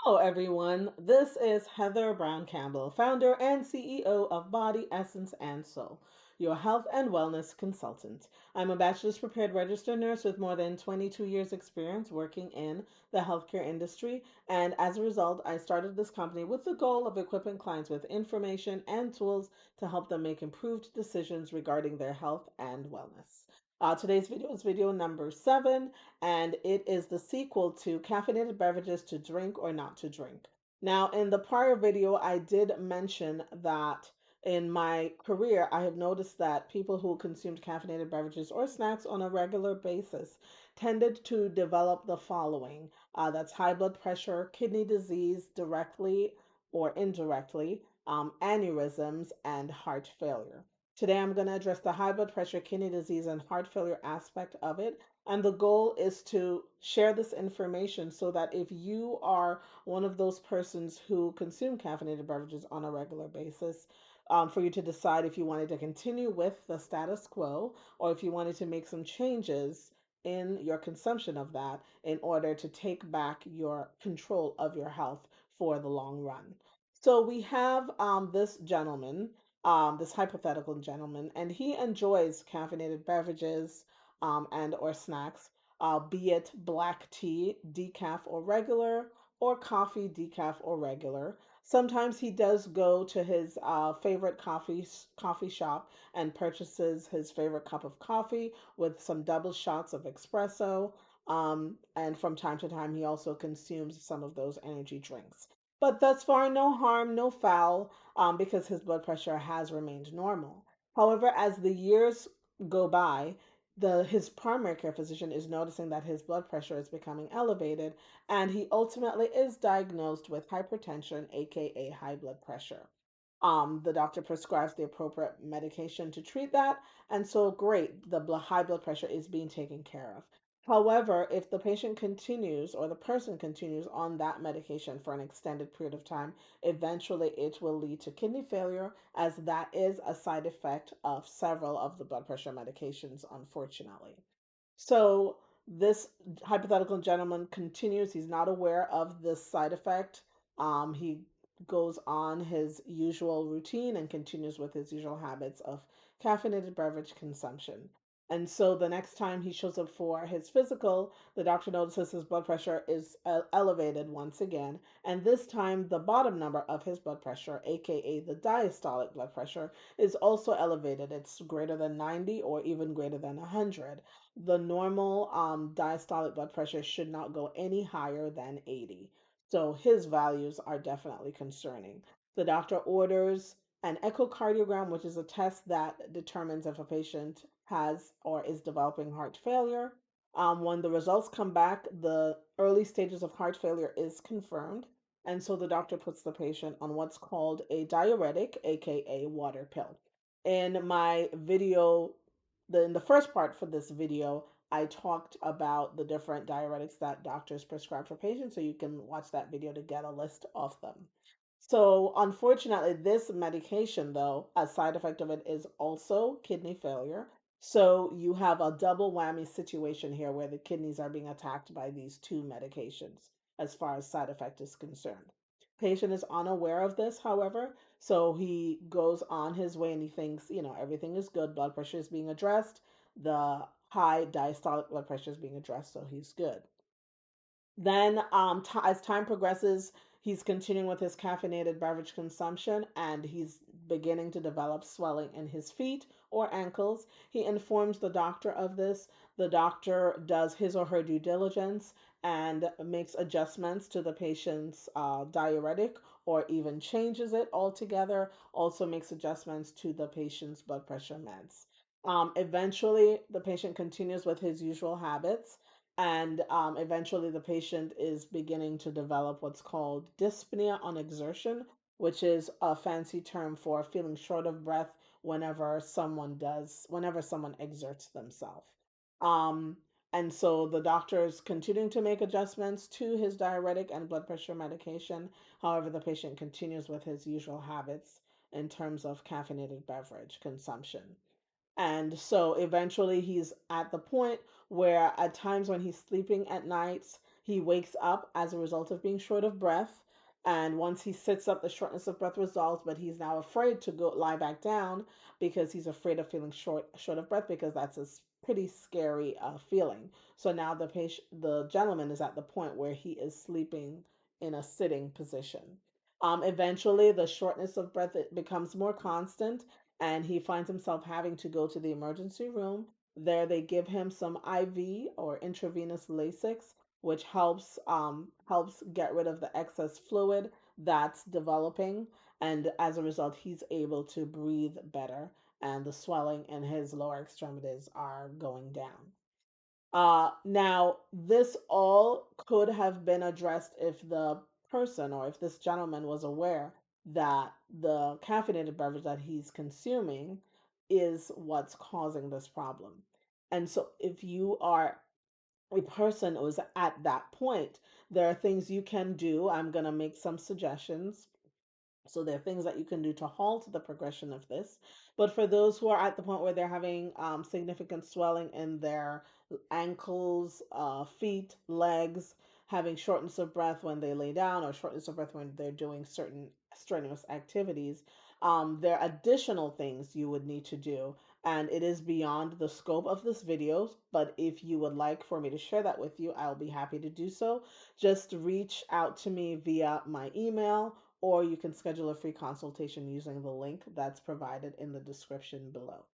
Hello, everyone. This is Heather Brown Campbell, founder and CEO of Body, Essence, and Soul, your health and wellness consultant. I'm a bachelor's prepared registered nurse with more than 22 years' experience working in the healthcare industry. And as a result, I started this company with the goal of equipping clients with information and tools to help them make improved decisions regarding their health and wellness. Today's video is video number 7, and it is the sequel to Caffeinated Beverages to Drink or Not to Drink. Now, in the prior video, I did mention that in my career, I have noticed that people who consumed caffeinated beverages or snacks on a regular basis tended to develop the following, that's high blood pressure, kidney disease directly or indirectly, aneurysms, and heart failure. Today, I'm going to address the high blood pressure, kidney disease, and heart failure aspect of it, and the goal is to share this information so that if you are one of those persons who consume caffeinated beverages on a regular basis, for you to decide if you wanted to continue with the status quo or if you wanted to make some changes in your consumption of that in order to take back your control of your health for the long run. So we have this gentleman, this hypothetical gentleman, and he enjoys caffeinated beverages and or snacks, be it black tea, decaf or regular, or coffee, decaf or regular. Sometimes he does go to his favorite coffee shop and purchases his favorite cup of coffee with some double shots of espresso. And from time to time, he also consumes some of those energy drinks. But thus far, no harm, no foul, because his blood pressure has remained normal. However, as the years go by, his primary care physician is noticing that his blood pressure is becoming elevated, and he ultimately is diagnosed with hypertension, aka high blood pressure. The doctor prescribes the appropriate medication to treat that, and so great, the high blood pressure is being taken care of. However, if the patient continues or the person continues on that medication for an extended period of time, eventually it will lead to kidney failure, as that is a side effect of several of the blood pressure medications, unfortunately. So this hypothetical gentleman continues. He's not aware of this side effect. He goes on his usual routine and continues with his usual habits of caffeinated beverage consumption. And so the next time he shows up for his physical, the doctor notices his blood pressure is elevated once again. And this time, the bottom number of his blood pressure, aka the diastolic blood pressure, is also elevated. It's greater than 90 or even greater than 100. The normal diastolic blood pressure should not go any higher than 80. So his values are definitely concerning. The doctor orders an echocardiogram, which is a test that determines if a patient has or is developing heart failure. When the results come back, the early stages of heart failure is confirmed. And so the doctor puts the patient on what's called a diuretic, aka water pill. In my video, in the first part for this video, I talked about the different diuretics that doctors prescribe for patients, so you can watch that video to get a list of them. So, unfortunately, this medication, though, a side effect of it is also kidney failure. So, you have a double whammy situation here where the kidneys are being attacked by these two medications as far as side effect is concerned. Patient is unaware of this, however, so he goes on his way and he thinks, everything is good, blood pressure is being addressed, the high diastolic blood pressure is being addressed, so he's good. Then, as time progresses, he's continuing with his caffeinated beverage consumption and he's beginning to develop swelling in his feet or ankles. He informs the doctor of this. The doctor does his or her due diligence and makes adjustments to the patient's diuretic or even changes it altogether, also makes adjustments to the patient's blood pressure meds. Eventually, the patient continues with his usual habits, and eventually the patient is beginning to develop what's called dyspnea on exertion, which is a fancy term for feeling short of breath whenever someone exerts themselves. Um, and so the doctor is continuing to make adjustments to his diuretic and blood pressure medication. However, the patient continues with his usual habits in terms of caffeinated beverage consumption. And so eventually he's at the point where at times when he's sleeping at nights, He wakes up as a result of being short of breath. And once he sits up, the shortness of breath resolves, but he's now afraid to go lie back down because he's afraid of feeling short of breath because that's a pretty scary feeling. So now the gentleman is at the point where he is sleeping in a sitting position. Eventually, the shortness of breath it becomes more constant, and he finds himself having to go to the emergency room. There, they give him some IV or intravenous Lasix, which helps get rid of the excess fluid that's developing, and as a result, he's able to breathe better, and the swelling in his lower extremities are going down. Now, this all could have been addressed if the person or if this gentleman was aware that the caffeinated beverage that he's consuming is what's causing this problem. And so, if you are a person who's at that point, there are things you can do. I'm going to make some suggestions, so there are things that you can do to halt the progression of this. But for those who are at the point where they're having significant swelling in their ankles, feet, legs, having shortness of breath when they lay down or shortness of breath when they're doing certain strenuous activities, there are additional things you would need to do. And it is beyond the scope of this video, but if you would like for me to share that with you, I'll be happy to do so. Just reach out to me via my email, or you can schedule a free consultation using the link that's provided in the description below.